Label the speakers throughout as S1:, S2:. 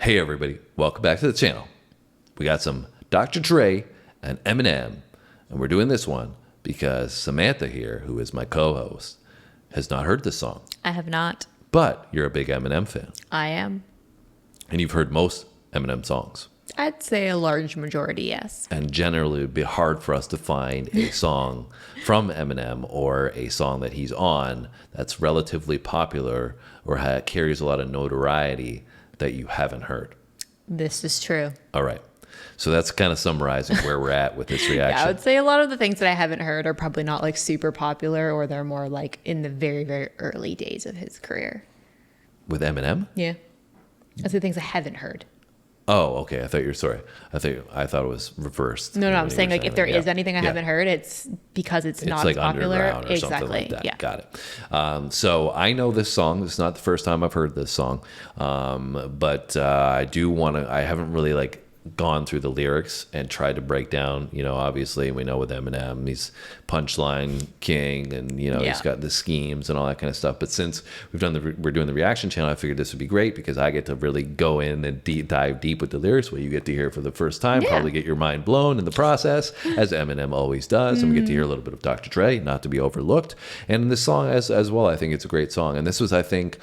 S1: Hey everybody, welcome back to the channel. We got some Dr. Dre and Eminem, and we're doing this one because Samantha here, who is my co-host, has not heard this song.
S2: I have not.
S1: But you're a big Eminem fan.
S2: I am.
S1: And you've heard most Eminem songs.
S2: I'd say a large majority, yes.
S1: And generally it would be hard for us to find a song from Eminem or a song that he's on that's relatively popular or carries a lot of notoriety that you haven't heard.
S2: This is true.
S1: All right. So that's kind of summarizing where we're at with this reaction.
S2: Yeah, I would say a lot of the things that I haven't heard are probably not like super popular, or they're more like in the very, very early days of his career.
S1: With Eminem?
S2: Yeah. That's the things I haven't heard.
S1: Oh, okay. I thought it was reversed.
S2: No, I'm saying like if there is anything I haven't heard, it's because it's not
S1: like
S2: as popular.
S1: Underground or something like that.
S2: Yeah.
S1: Got it. So I know this song. It's not the first time I've heard this song, but I do want to. I haven't really like gone through the lyrics and tried to break down. You know, obviously we know with Eminem, he's punchline king, and he's got the schemes and all that kind of stuff. But since we're doing the reaction channel, I figured this would be great because I get to really go in and dive deep with the lyrics, where you get to hear for the first time, probably get your mind blown in the process, as Eminem always does. And we get to hear a little bit of Dr. Dre, not to be overlooked. And in this song as well, I think it's a great song. And this was, I think,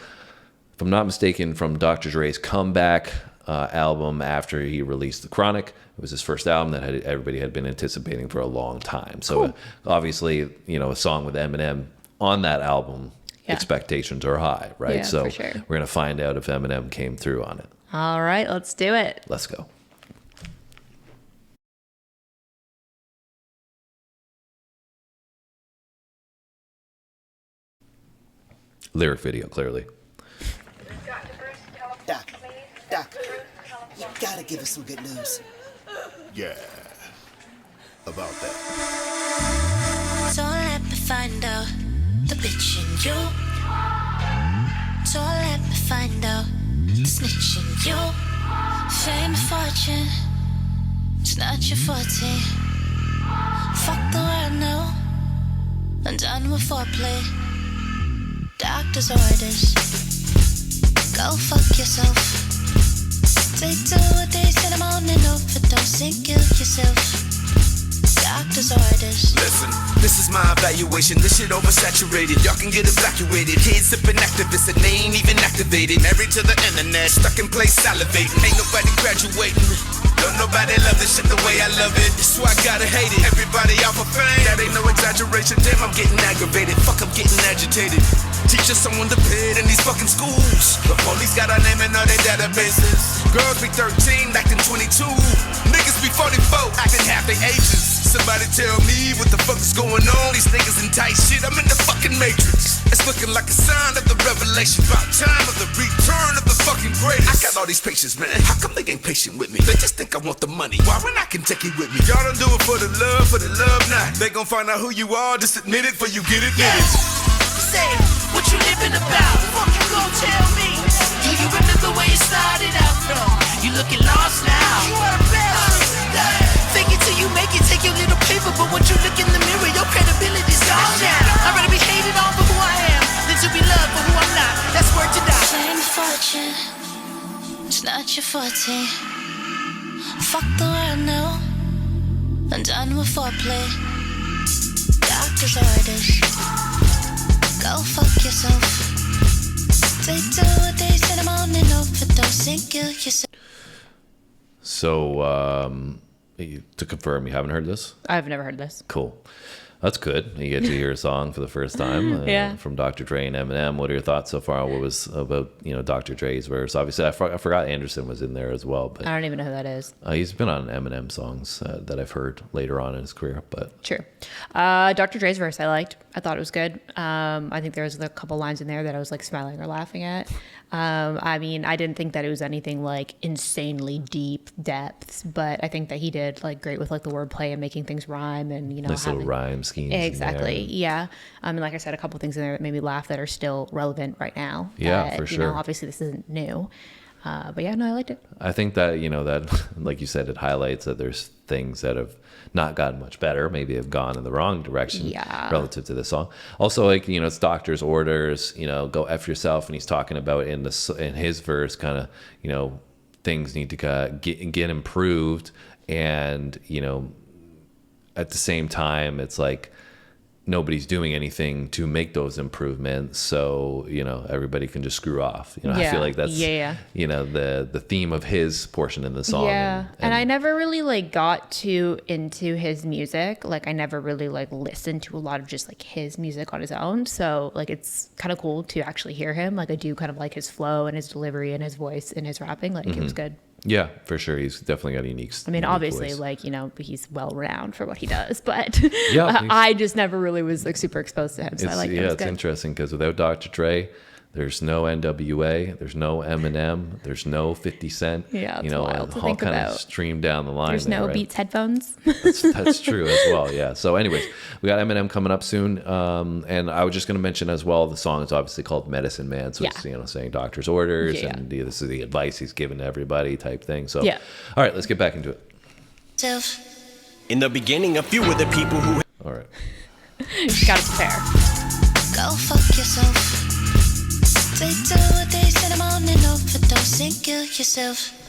S1: if I'm not mistaken, from Dr. Dre's comeback album after he released The Chronic. It was his first album that everybody had been anticipating for a long time. So obviously, a song with Eminem on that album, expectations are high, right?
S2: Yeah,
S1: so
S2: for sure.
S1: We're going to find out if Eminem came through on it.
S2: All right, let's do it.
S1: Let's go. Lyric video, clearly.
S3: Doc, you gotta give us some good news.
S4: Yeah, about that.
S5: So let me find out the bitch in you. So let me find out the snitch in you. Fame and fortune, it's not your forte. Fuck the world now, I'm done with foreplay. Doctor's orders, go fuck yourself. Take 2 a day, in the morning, overdose and kill yourself. Doctor's orders.
S6: Listen, this is my evaluation. This shit oversaturated. Y'all can get evacuated. Kids sipping activists and they ain't even activated. Married to the internet, stuck in place salivating. Ain't nobody graduating. Don't nobody love this shit the way I love it. That's why I gotta hate it. Everybody out for fame. That ain't no exaggeration. Damn, I'm getting aggravated. Fuck, I'm getting agitated. Teach us someone to pay in these fucking schools. The police got our name in all their databases. Girls be 13, acting 22. Niggas be 44, acting half their ages. Somebody tell me what the fuck is going on. These niggas in tight shit, I'm in the fucking matrix. It's looking like a sign of the revelation. About time of the return of the fucking greatest. I got all these patients, man. How come they ain't patient with me? They just think I want the money. Why when I can take it with me? Y'all don't do it for the love not. They gon' find out who you are, just admit it for you get it.
S5: Say, what you living about? Fuck you gon' tell me. Do you remember where you started out from? You looking lost now. You are the best. Fake it till you make it. Take your little paper, but once you look in the mirror, your credibility's gone now. I'd rather be hated on for who I am than to be loved for who I'm not. That's word to die. Fame and fortune, it's not your forte. Fuck the world now, I'm done with foreplay. Doctor's orders, go fuck yourself. Take 2 a day, in the morning, overdose and kill yourself.
S1: So, to confirm, you haven't heard this?
S2: I've never heard this.
S1: Cool. That's good. You get to hear a song for the first time from Dr. Dre and Eminem. What are your thoughts so far? What was about Dr. Dre's verse? Obviously, I forgot Anderson was in there as well. But
S2: I don't even know who that is.
S1: He's been on Eminem songs that I've heard later on in his career. But
S2: True. Dr. Dre's verse I liked. I thought it was good. I think there was a couple lines in there that I was like smiling or laughing at. I mean, I didn't think that it was anything like insanely deep depths, but I think that he did like great with like the wordplay and making things rhyme and
S1: nice little rhyme schemes.
S2: Exactly. Yeah. And like I said, a couple things in there that made me laugh that are still relevant right now.
S1: Yeah,
S2: that,
S1: for sure.
S2: Obviously this isn't new. But yeah, no, I liked it.
S1: I think that, that, like you said, it highlights that there's things that have not gotten much better, maybe have gone in the wrong direction relative to this song. Also, like, it's doctor's orders, go F yourself. And he's talking about in his verse, kind of, things need to get improved, and at the same time, it's like nobody's doing anything to make those improvements, so everybody can just screw off. I feel like that's the theme of his portion in the song.
S2: And I never really like got too into his music. Like I never really like listened to a lot of just like his music on his own, so like it's kind of cool to actually hear him. Like I do kind of like his flow and his delivery and his voice and his rapping. Like it was good.
S1: Yeah, for sure. He's definitely got a unique.
S2: I mean,
S1: unique
S2: obviously,
S1: voice.
S2: like he's well renowned for what he does, but
S1: Yeah,
S2: I just never really was like super exposed to him. So I like
S1: it's interesting because without Dr. Dre, there's no NWA, there's no Eminem, there's no 50 Cent.
S2: Yeah, it's wild to
S1: all
S2: think
S1: kind
S2: about.
S1: of stream down the line.
S2: There's
S1: there,
S2: no
S1: right?
S2: Beats headphones.
S1: That's true as well. Yeah. So, anyways, we got Eminem coming up soon, and I was just going to mention as well. The song is obviously called "Medicine Man," so it's saying doctor's orders, and this is the advice he's given to everybody type thing. So, all right, let's get back into it.
S7: In the beginning, a few of the people who.
S1: All right.
S2: You gotta prepare.
S8: Go fuck yourself. Take 2 a days in the morning, overdose and kill yourself.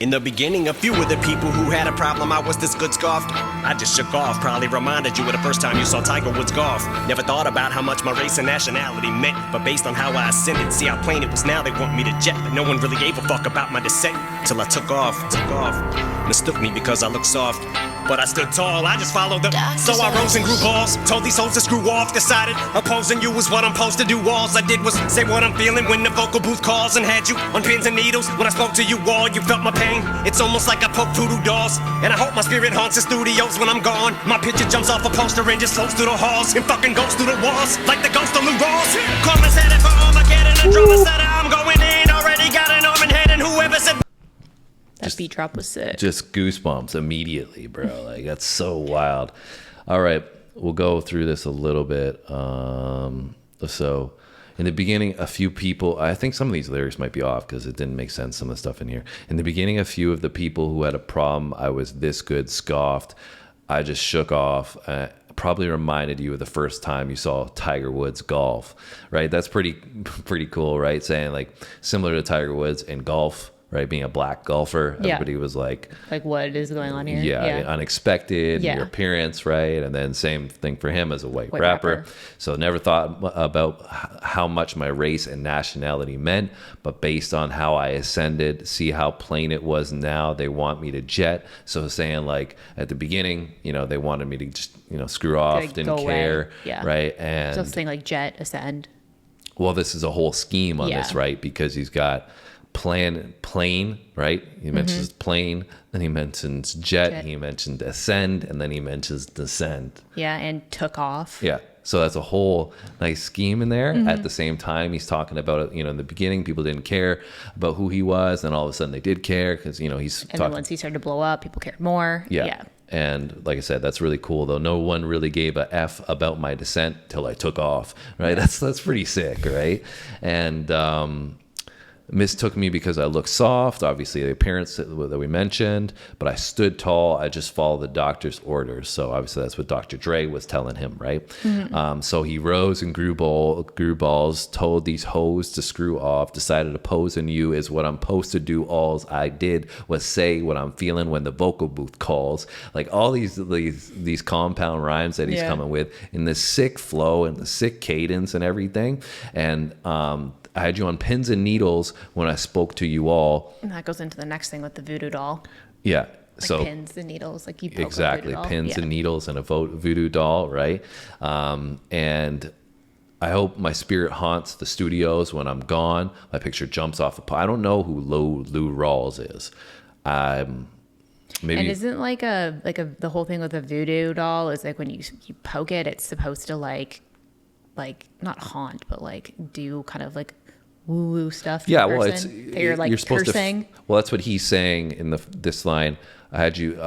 S7: In the beginning, a few of the people who had a problem I was this good scoffed. I just shook off, probably reminded you of the first time you saw Tiger Woods golf. Never thought about how much my race and nationality meant, but based on how I ascended, see how plain it was now they want me to jet. But no one really gave a fuck about my descent, till I took off. Mistook me because I looked soft, but I stood tall, I just followed the. So I rose and grew balls, told these hoes to screw off, decided opposing you was what I'm supposed to do. All I did was say what I'm feeling when the vocal booth calls, and had you on pins and needles. When I spoke to you all, you felt my pain. It's almost like I poke voodoo dolls, and I hope my spirit haunts the studios when I'm gone. My picture jumps off a poster and just floats through the halls, and fucking goes through the walls, like the ghost of Lou Rawls. Karma's headed for Armageddon, and drama said I'm going in. Already got an arm and head, and whoever said.
S2: That beat drop was sick.
S1: Just goosebumps immediately, bro. Like that's so wild. All right, we'll go through this a little bit. So in the beginning, a few people, I think some of these lyrics might be off because it didn't make sense, some of the stuff in here. In the beginning, a few of the people who had a problem, I was this good, scoffed. I just shook off. Probably reminded you of the first time you saw Tiger Woods golf, right? That's pretty cool, right? Saying like similar to Tiger Woods in golf, right? Being a black golfer, everybody was like
S2: what is going on here?
S1: Yeah, unexpected, your appearance, right? And then same thing for him as a white rapper. So never thought about how much my race and nationality meant, but based on how I ascended, see how plain it was now, they want me to jet. So saying like at the beginning, they wanted me to just, screw off,
S2: like,
S1: didn't care, right? And
S2: so saying like jet, ascend.
S1: Well, this is a whole scheme on this, right? Because he's got plane, right? He mentions plane, then he mentions jet, he mentioned ascend, and then he mentions descend.
S2: Yeah, and took off.
S1: Yeah. So that's a whole nice scheme in there. At the same time, he's talking about, in the beginning, people didn't care about who he was. And all of a sudden they did care because, he's
S2: And then once he started to blow up, people cared more. Yeah.
S1: And like I said, that's really cool, though. No one really gave a F about my descent till I took off, right? That's pretty sick, right? And mistook me because I look soft, obviously the appearance that we mentioned, but I stood tall. I just followed the doctor's orders. So obviously that's what Dr. Dre was telling him, right? So he rose and grew balls, told these hoes to screw off, decided opposing you is what I'm supposed to do. Alls I did was say what I'm feeling when the vocal booth calls. Like all these compound rhymes that he's coming with in the sick flow and the sick cadence and everything. And I had you on pins and needles when I spoke to you all.
S2: And that goes into the next thing with the voodoo doll.
S1: Yeah.
S2: Like
S1: so
S2: pins and needles, like you poke
S1: exactly
S2: a voodoo doll.
S1: Pins and needles and a voodoo doll, right? And I hope my spirit haunts the studios when I'm gone. My picture jumps off I don't know who Lou Rawls is. Maybe.
S2: And isn't like the whole thing with the voodoo doll is like when you poke it, it's supposed to like not haunt, but like do kind of like woo stuff to the person that you're like cursing.
S1: Well, that's what he's saying in this line. I had you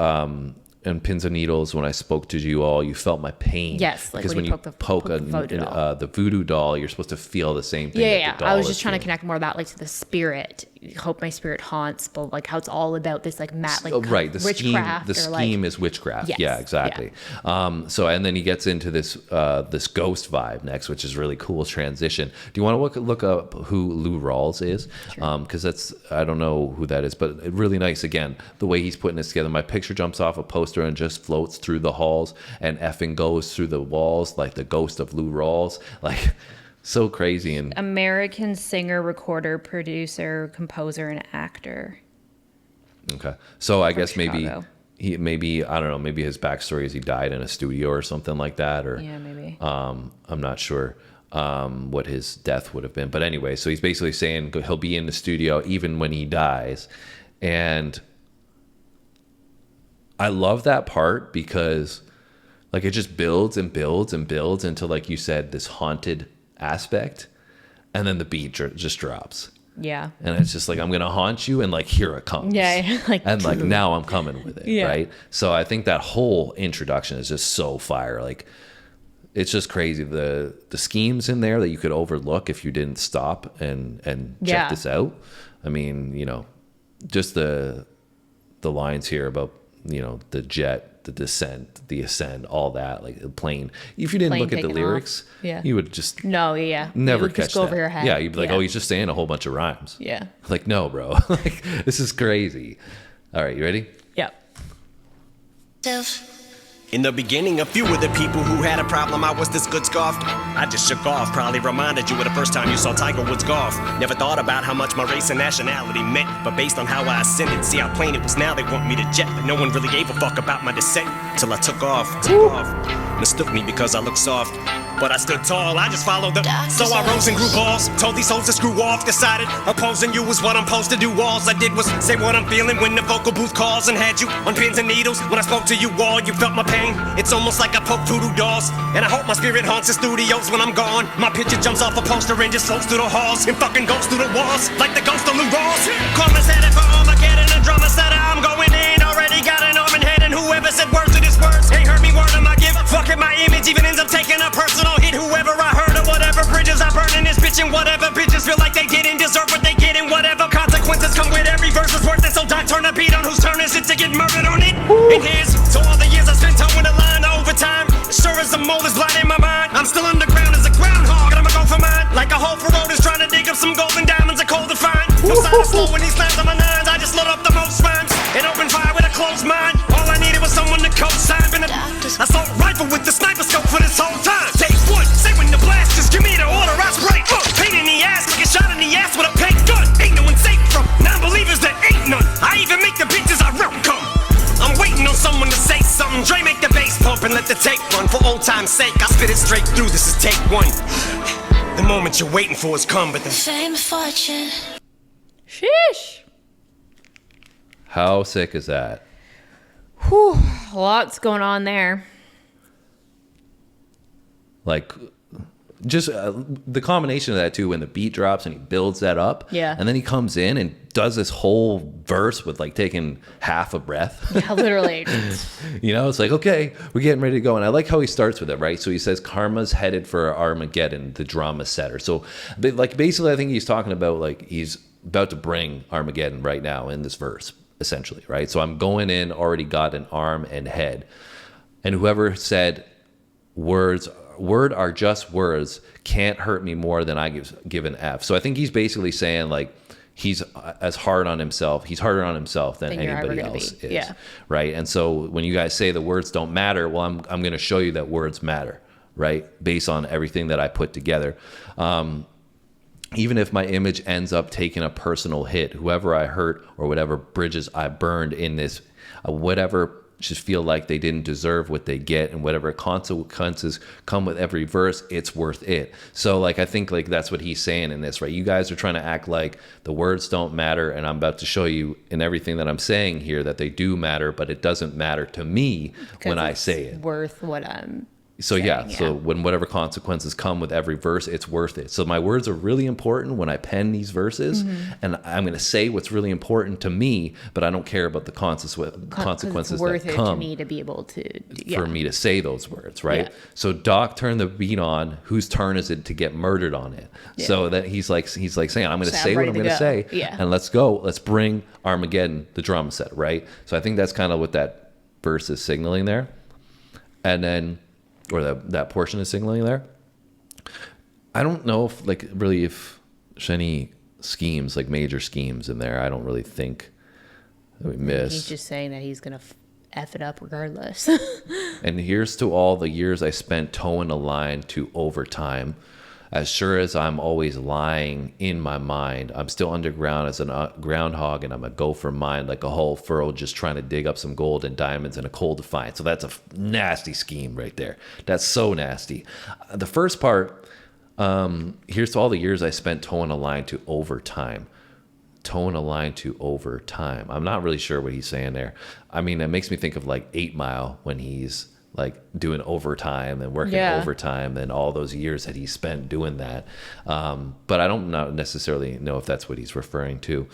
S1: in pins and needles when I spoke to you all. You felt my pain.
S2: Yes, like
S1: because
S2: when you poke the voodoo doll.
S1: The voodoo doll, you're supposed to feel the same thing.
S2: Yeah. I was just trying to connect more of that like to the spirit hope my spirit haunts, but like how it's all about this like
S1: right, the
S2: witchcraft.
S1: scheme is witchcraft.
S2: Yes,
S1: yeah, exactly.
S2: yeah.
S1: So and then he gets into this this ghost vibe next, which is really cool transition. Do you want to look up who Lou Rawls is? Because that's, I don't know who that is, but really nice. Again, the way he's putting this together. My picture jumps off a poster and just floats through the halls and effing goes through the walls like the ghost of Lou Rawls. Like, so crazy. And
S2: American singer, recorder, producer, composer, and actor.
S1: Okay, so I guess
S2: Chicago.
S1: maybe I don't know, maybe his backstory is he died in a studio or something like that, or
S2: Yeah, maybe.
S1: I'm not sure what his death would have been, but anyway, so he's basically saying he'll be in the studio even when he dies, and I love that part because like it just builds and builds and builds into, like you said, this haunted aspect, and then the beat just drops.
S2: Yeah.
S1: And it's just like, I'm gonna haunt you, and like here it comes.
S2: Yeah.
S1: And like now I'm coming with it.
S2: Yeah.
S1: Right. So I think that whole introduction is just so fire. Like it's just crazy. The schemes in there that you could overlook if you didn't stop and check this out. I mean, you know, just the lines here about, you know, the jet, the descent, the ascend, all that, like the plane. If you didn't look at the lyrics, you would just
S2: never
S1: it would
S2: catch
S1: just
S2: go
S1: that.
S2: over your head.
S1: Yeah, you'd be like, oh, he's just saying a whole bunch of rhymes.
S2: Yeah.
S1: Like, no, bro. Like, this is crazy. All right, you ready?
S2: Yeah.
S7: In the beginning, a few of the people who had a problem I was this good scoffed. I just shook off, probably reminded you of the first time you saw Tiger Woods golf. Never thought about how much my race and nationality meant, but based on how I ascended, see how plain it was now they want me to jet. But no one really gave a fuck about my descent till I took off. Mistook me because I look soft, but I stood tall, I just followed them. So I rose and grew balls, told these hoes to screw off. Decided opposing you was what I'm supposed to do. All I did was say what I'm feeling when the vocal booth calls, and had you on pins and needles. When I spoke to you all, you felt my pain. It's almost like I poke voodoo dolls, and I hope my spirit haunts the studios when I'm gone. My picture jumps off a poster and just floats through the halls, and fucking goes through the walls like the ghost of Lou Rawls. Karma's headed for Armageddon, and drama said I'm going in. Already got an arm and head, and whoever said words to this words ain't heard me word of my gift. Fucking my image even ends up taking a personal hit. Whoever I heard or whatever bridges I burn in this bitch, and whatever bitches feel like they didn't deserve what they get, and whatever consequences come with every verse is worth it. So die, turn a beat on whose turn is it to get murdered on it. And here's to all the years I spent towing the line overtime. Sure as the mold is blind in my mind, I'm still underground as a groundhog, and I'ma go for mine. Like a hole for road is trying to dig up some golden diamonds, are cold to find. I'm silent slow when these slams on my nines. I just load up the most rhymes and open fire with a closed mind. All I needed was someone to co-sign. Been a assault rifle with the sniper scope for this whole time. Take one, say when the blast is, give me the order, I spray. Pain in the ass, like a shot in the ass with a paint gun. Ain't no one safe from non-believers, there ain't none. I even make the bitches I run come. I'm waiting on someone to say something. Dre make the bass pump and let the tape run. For old time's sake, I spit it straight through, this is take one. The moment you're waiting for has come, but the
S8: Fame, fortune.
S2: Sheesh.
S1: How sick is that?
S2: Whew. Lots going on there.
S1: Like, just the combination of that too, when the beat drops and he builds that up, and then he comes in and does this whole verse with like taking half a breath.
S2: Yeah, literally.
S1: You know, it's like, okay, we're getting ready to go. And I like how he starts with it, right? So he says, karma's headed for Armageddon, the drama setter. So like basically I think he's talking about like he's about to bring Armageddon right now in this verse, essentially, right? So I'm going in, already got an arm and head. And whoever said word are just words can't hurt me more than I give an F. So I think he's basically saying like he's as hard on himself. He's harder on himself than anybody else is.
S2: Yeah.
S1: Right. And so when you guys say the words don't matter, well, I'm going to show you that words matter, right? Based on everything that I put together. Even if my image ends up taking a personal hit, whoever I hurt or whatever bridges I burned in this, whatever just feel like they didn't deserve what they get, and whatever consequences come with every verse, it's worth it. So like I think like that's what he's saying in this, right? You guys are trying to act like the words don't matter, and I'm about to show you in everything that I'm saying here that they do matter, but it doesn't matter to me when I say it.
S2: Worth what I'm
S1: So so when whatever consequences come with every verse, it's worth it. So my words are really important when I pen these verses, and I'm going to say what's really important to me, but I don't care about the consequences
S2: it's worth
S1: that
S2: it
S1: come
S2: to me to be able to
S1: for me to say those words, right?
S2: Yeah.
S1: So Doc turned the beat on. Whose turn is it to get murdered on it?
S2: Yeah.
S1: So that he's like saying, I'm going to
S2: So
S1: say
S2: I'm
S1: what
S2: ready
S1: I'm
S2: to
S1: going to
S2: go.
S1: say,
S2: Yeah.
S1: and let's go. Let's bring Armageddon, the drum set, right? So I think that's kind of what that verse is signaling there, and then. Or that portion is signaling there. I don't know if if there's any schemes, like major schemes in there. I don't really think that we miss.
S2: He's just saying that he's gonna F it up regardless.
S1: And here's to all the years I spent towing a line to overtime. As sure as I'm always lying in my mind, I'm still underground as a groundhog, and I'm a go for mine like a whole furrow, just trying to dig up some gold and diamonds in a cold defiance. So that's a nasty scheme right there. That's so nasty. The first part, here's to all the years I spent towing a line to overtime. Towing a line to overtime. I'm not really sure what he's saying there. I mean, it makes me think of like 8 Mile when he's like doing overtime and working overtime and all those years that he spent doing that. But I don't necessarily know if that's what he's referring to.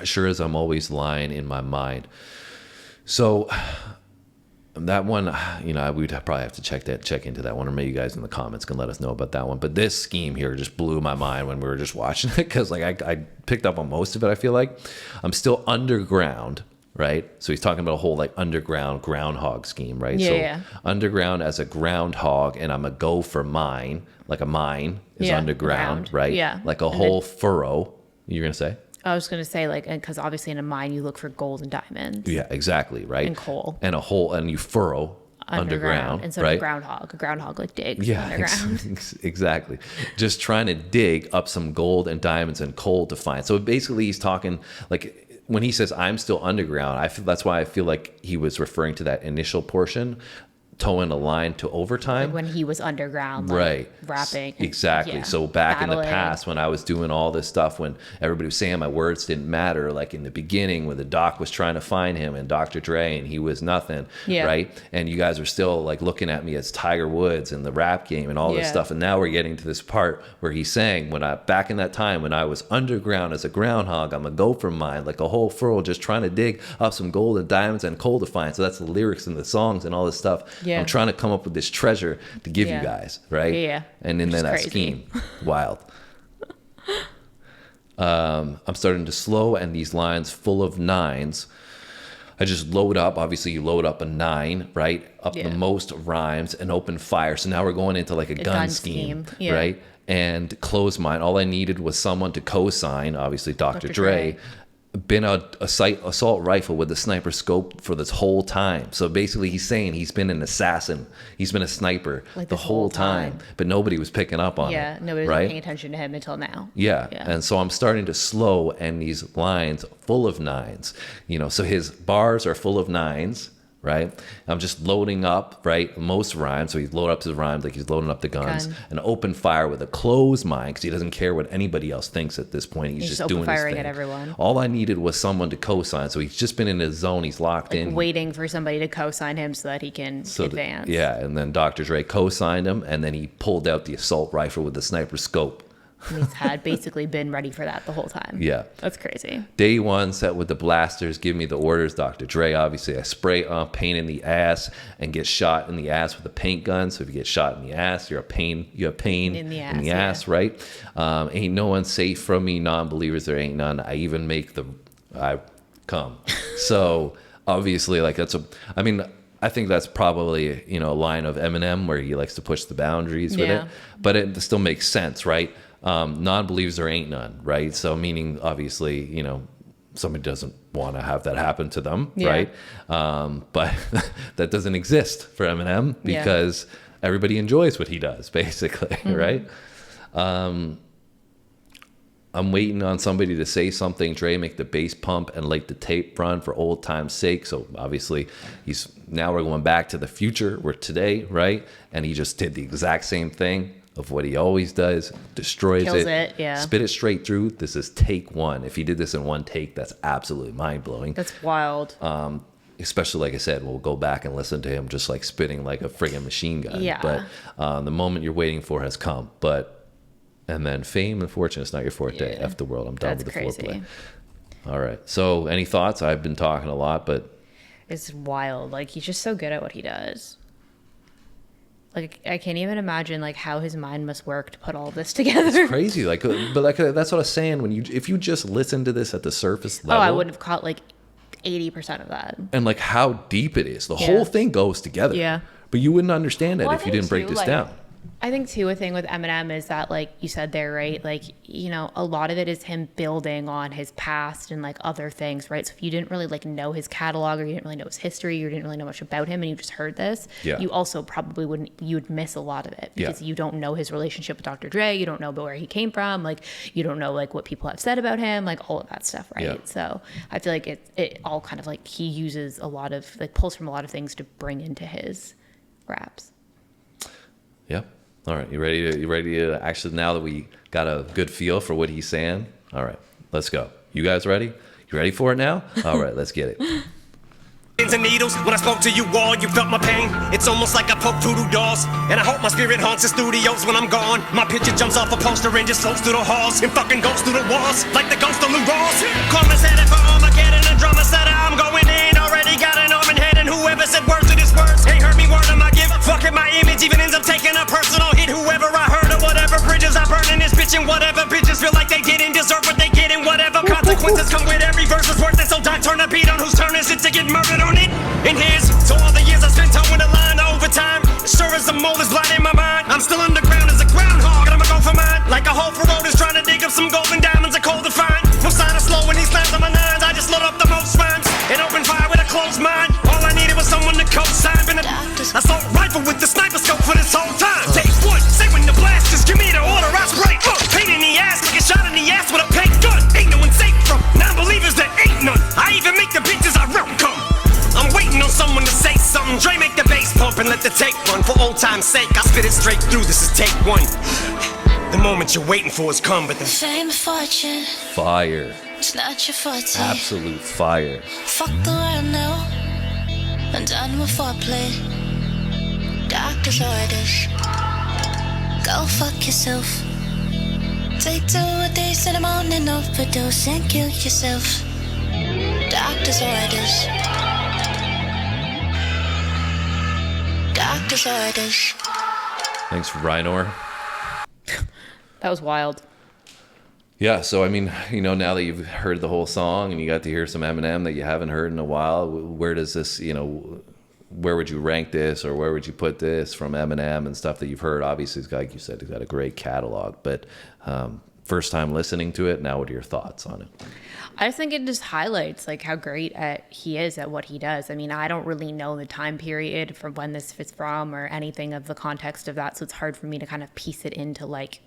S1: Sure as I'm always lying in my mind. So that one, we'd probably have to check into that one, or maybe you guys in the comments can let us know about that one. But this scheme here just blew my mind when we were just watching it, because like I picked up on most of it. I feel like I'm still underground. Right. So he's talking about a whole like underground groundhog scheme. Right.
S2: Yeah.
S1: So underground as a groundhog, and I'm a go for mine. Like a mine is underground. Right.
S2: Yeah.
S1: Like a whole furrow. You're going to say?
S2: I was going to say, like, because obviously in a mine you look for gold and diamonds.
S1: Yeah, exactly. Right.
S2: And coal.
S1: And and you furrow underground.
S2: And so
S1: right?
S2: A groundhog like digs
S1: yeah,
S2: underground.
S1: Exactly. Just trying to dig up some gold and diamonds and coal to find. So basically he's talking like, when he says I'm still underground, that's why I feel like he was referring to that initial portion, towing a line to overtime.
S2: Like when he was underground, like,
S1: right?
S2: Rapping.
S1: Exactly.
S2: Yeah.
S1: So back in the
S2: Battling.
S1: past, when I was doing all this stuff, when everybody was saying my words didn't matter, like in the beginning when the doc was trying to find him and Dr. Dre and he was nothing, right? And you guys were still like looking at me as Tiger Woods in the rap game and all this stuff. And now we're getting to this part where he's saying, back in that time when I was underground as a groundhog, I'm a go for mine like a whole furrow, just trying to dig up some gold and diamonds and coal to find. So that's the lyrics and the songs and all this stuff.
S2: Yeah.
S1: I'm trying to come up with this treasure to give you guys, right?
S2: Yeah.
S1: And then that
S2: crazy.
S1: scheme, wild. I'm starting to slow, and these lines full of nines. I just load up. Obviously, you load up a 9, right? Up the most rhymes and open fire. So now we're going into like a gun scheme. Right? And close mine. All I needed was someone to co-sign, obviously Dr. Dre. Been a assault rifle with a sniper scope for this whole time. So basically he's saying he's been an assassin. He's been a sniper like the whole time. But nobody was picking up on it.
S2: Yeah, nobody was
S1: right?
S2: paying attention to him until now.
S1: Yeah. And so I'm starting to slow, and these lines full of nines. So his bars are full of nines. Right, I'm just loading up, right? Most rhymes, so he's loading up his rhymes like he's loading up the guns. And open fire with a closed mind, because he doesn't care what anybody else thinks at this point. He's just doing his
S2: firing
S1: thing.
S2: at everyone.
S1: All I needed was someone to co-sign, so he's just been in his zone. He's locked in,
S2: waiting for somebody to co-sign him so that he can advance.
S1: And then Dr. Dre co-signed him, and then he pulled out the assault rifle with the sniper scope.
S2: And he's had basically been ready for that the whole time.
S1: Yeah.
S2: That's crazy.
S1: Day one, set with the blasters, give me the orders. Dr. Dre, obviously, I spray paint in the ass and get shot in the ass with a paint gun. So if you get shot in the ass, you have pain in the ass, right? Ain't no one safe from me, non-believers, there ain't none. I even make I come. So obviously, like I think that's probably, a line of Eminem where he likes to push the boundaries with it, but it still makes sense, right? Non-believers, there ain't none, right? So meaning, obviously, somebody doesn't want to have that happen to them, right? But that doesn't exist for Eminem because everybody enjoys what he does, basically, right? I'm waiting on somebody to say something. Dre, make the bass pump and let the tape run for old time's sake. So obviously now we're going back to the future. We're today, right? And he just did the exact same thing of what he always does, destroys
S2: Kills it, yeah.
S1: Spit it straight through. This is take one. If he did this in one take, that's absolutely mind-blowing.
S2: That's wild.
S1: especially like I said, we'll go back and listen to him just like spitting like a friggin' machine gun.
S2: Yeah.
S1: But the moment you're waiting for has come. And then fame and fortune is not your forte.
S2: Yeah.
S1: F the world. I'm done
S2: That's
S1: with the
S2: crazy.
S1: foreplay. All right. So any thoughts? I've been talking a lot, but
S2: It's wild. Like, he's just so good at what he does. Like, I can't even imagine like how his mind must work to put all this together.
S1: it's crazy. Like, but like that's what I was saying. If you just listen to this at the surface level,
S2: I would have caught like 80% of that.
S1: and like how deep it is. The whole thing goes together.
S2: Yeah.
S1: But you wouldn't understand it
S2: Well,
S1: if you didn't break this down.
S2: I think too, a thing with Eminem is that, like you said there, right? Like, you know, a lot of it is him building on his past and like other things, right? So if you didn't really like know his catalog, or you didn't really know his history, you didn't really know much about him, and you just heard this, you also probably you'd miss a lot of it because you don't know his relationship with Dr. Dre, you don't know about where he came from, like you don't know like what people have said about him, like all of that stuff, right?
S1: Yeah.
S2: So I feel like it all kind of like he uses a lot of like pulls from a lot of things to bring into his raps.
S1: Yeah. All right. You ready to actually, now that we got a good feel for what he's saying? All right, let's go. You guys ready? You ready for it now? All right, let's get it.
S7: Pins and needles, when I spoke to you all, you felt my pain. It's almost like I poke voodoo dolls, and I hope my spirit haunts the studios when I'm gone. My picture jumps off a poster and just floats through the halls, and fucking goes through the walls, like the ghost of Lou Rawls. Karma's headed for Armageddon, and drama said I'm going in. Already got an arm and head, and whoever said words to this words ain't heard me word on my gift. Fucking my image even ends up taking a personal hit. Whoever I heard or whatever bridges I burn in this bitch, and whatever bitches feel like they didn't deserve what they get, and whatever consequences come with every verse is worth it. So die, turn the beat on whose turn is it to get murdered on it. And here's to all the years I spent towing the line overtime. Sure as the mold is blind in my mind, I'm still underground as a groundhog, and I'ma go for mine. Like a hole for road is trying to dig up some golden diamonds, are cold to find. No sign of slow when he slams on my nines. I just load up the most rhymes and open fire with a closed mind. All I needed was someone to co-sign. Been a assault rifle with the sniper scope for this whole time. Take one, say when the blast is, give me the order, I spray. Pain in the ass, like a shot in the ass with a paint gun. Ain't no one safe from non-believers, there ain't none. I even make the bitches I run come. I'm waiting on someone to say something. Dre make the bass pump and let the tape run. For old time's sake, I spit it straight through. This is take one. The moment you're waiting for has come, but the
S8: Fame and fortune,
S1: Fire.
S8: it's not your forte.
S1: Absolute fire.
S8: Fuck the world now. I'm done with foreplay. Doctor's orders. Go fuck yourself. Take 2 a days in the morning, overdose and kill yourself. Doctor's orders. Doctor's orders.
S1: Thanks, Rhinor.
S2: That was wild.
S1: Yeah, so I mean, you know, now that you've heard the whole song and you got to hear some Eminem that you haven't heard in a while, where does this, you know, where would you rank this, or where would you put this from Eminem and stuff that you've heard? Obviously, like you said, he's got a great catalog, but first time listening to it, now what are your thoughts on it?
S2: I just think it just highlights like how great he is at what he does. I mean, I don't really know the time period from when this is from or anything of the context of that, so it's hard for me to kind of piece it into like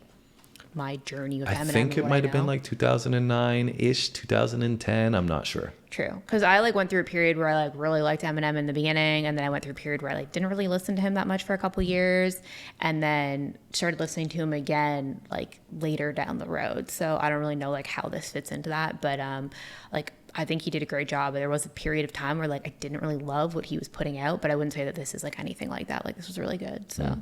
S2: my journey with Eminem.
S1: I think it might have been like 2009-ish, 2010. I'm not sure.
S2: True, because I like went through a period where I like really liked Eminem in the beginning, and then I went through a period where I like didn't really listen to him that much for a couple years, and then started listening to him again like later down the road. So I don't really know like how this fits into that, but like I think he did a great job. There was a period of time where like I didn't really love what he was putting out, but I wouldn't say that this is like anything like that. Like this was really good. So.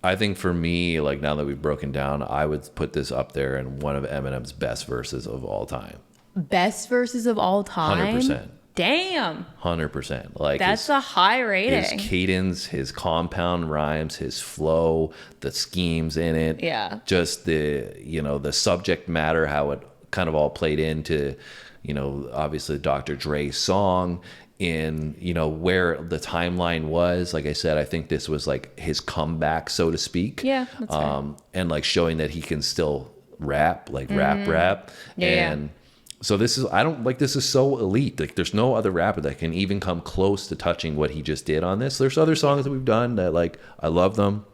S1: I think for me, like now that we've broken down, I would put this up there in one of Eminem's best verses of all time.
S2: Best verses of all time?
S1: 100%.
S2: Damn.
S1: 100%. Like
S2: that's a high rating.
S1: His cadence, his compound rhymes, his flow, the schemes in it.
S2: Yeah.
S1: Just the, you know, the subject matter, how it kind of all played into, you know, obviously Dr. Dre's song, in, you know, where the timeline was. Like I said, I think this was like his comeback, so to speak.
S2: Yeah, that's fair.
S1: And like showing that he can still rap, like rap.
S2: Yeah,
S1: and so this is, this is so elite. Like there's no other rapper that can even come close to touching what he just did on this. There's other songs that we've done that like, I love them.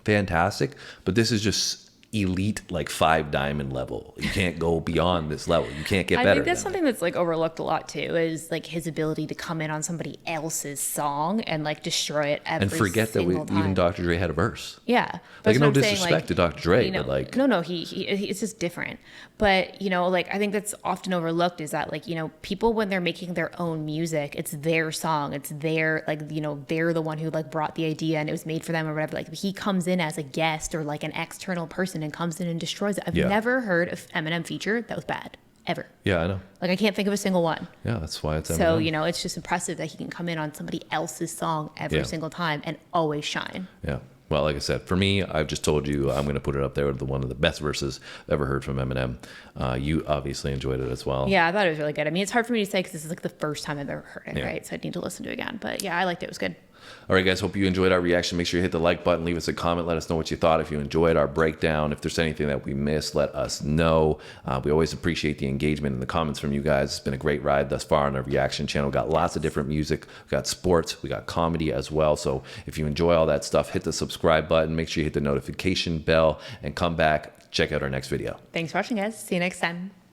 S1: Fantastic. But this is just elite, like 5 diamond level. You can't go beyond this level. You can't get better.
S2: I think that's something that's like overlooked a lot too, is like his ability to come in on somebody else's song and like destroy it every
S1: and forget that
S2: single time.
S1: even Dr. Dre had a verse.
S2: Yeah.
S1: Like,
S2: That's
S1: no
S2: what I'm saying,
S1: disrespect
S2: like,
S1: to Dr. Dre,
S2: you know,
S1: but like,
S2: no, he it's just different. But you know, like I think that's often overlooked is that like, you know, people when they're making their own music, it's their song, it's their, like, you know, they're the one who like brought the idea and it was made for them or whatever. Like he comes in as a guest or like an external person and comes in and destroys it. I've never heard of Eminem feature that was bad ever.
S1: Yeah, I know.
S2: Like I can't think of a single one.
S1: Yeah, that's why it's Eminem.
S2: So, you know, it's just impressive that he can come in on somebody else's song every single time and always shine.
S1: Yeah. Well, like I said, for me, I've just told you I'm going to put it up there with one of the best verses I've ever heard from Eminem. You obviously enjoyed it as well.
S2: Yeah, I thought it was really good. I mean, it's hard for me to say because this is like the first time I've ever heard it,
S1: Yeah.
S2: right? So I'd need to listen to it again. But yeah, I liked it. It was good.
S1: All right, guys, hope you enjoyed our reaction. Make sure you hit the like button, leave us a comment, let us know what you thought. If you enjoyed our breakdown, if there's anything that we missed, let us know. We always appreciate the engagement and the comments from you guys. It's been a great ride thus far on our reaction channel. Got lots of different music. We got sports, we got comedy as well. So if you enjoy all that stuff, hit the subscribe button. Make sure you hit the notification bell and come back. Check out our next video.
S2: Thanks for watching, guys. See you next time.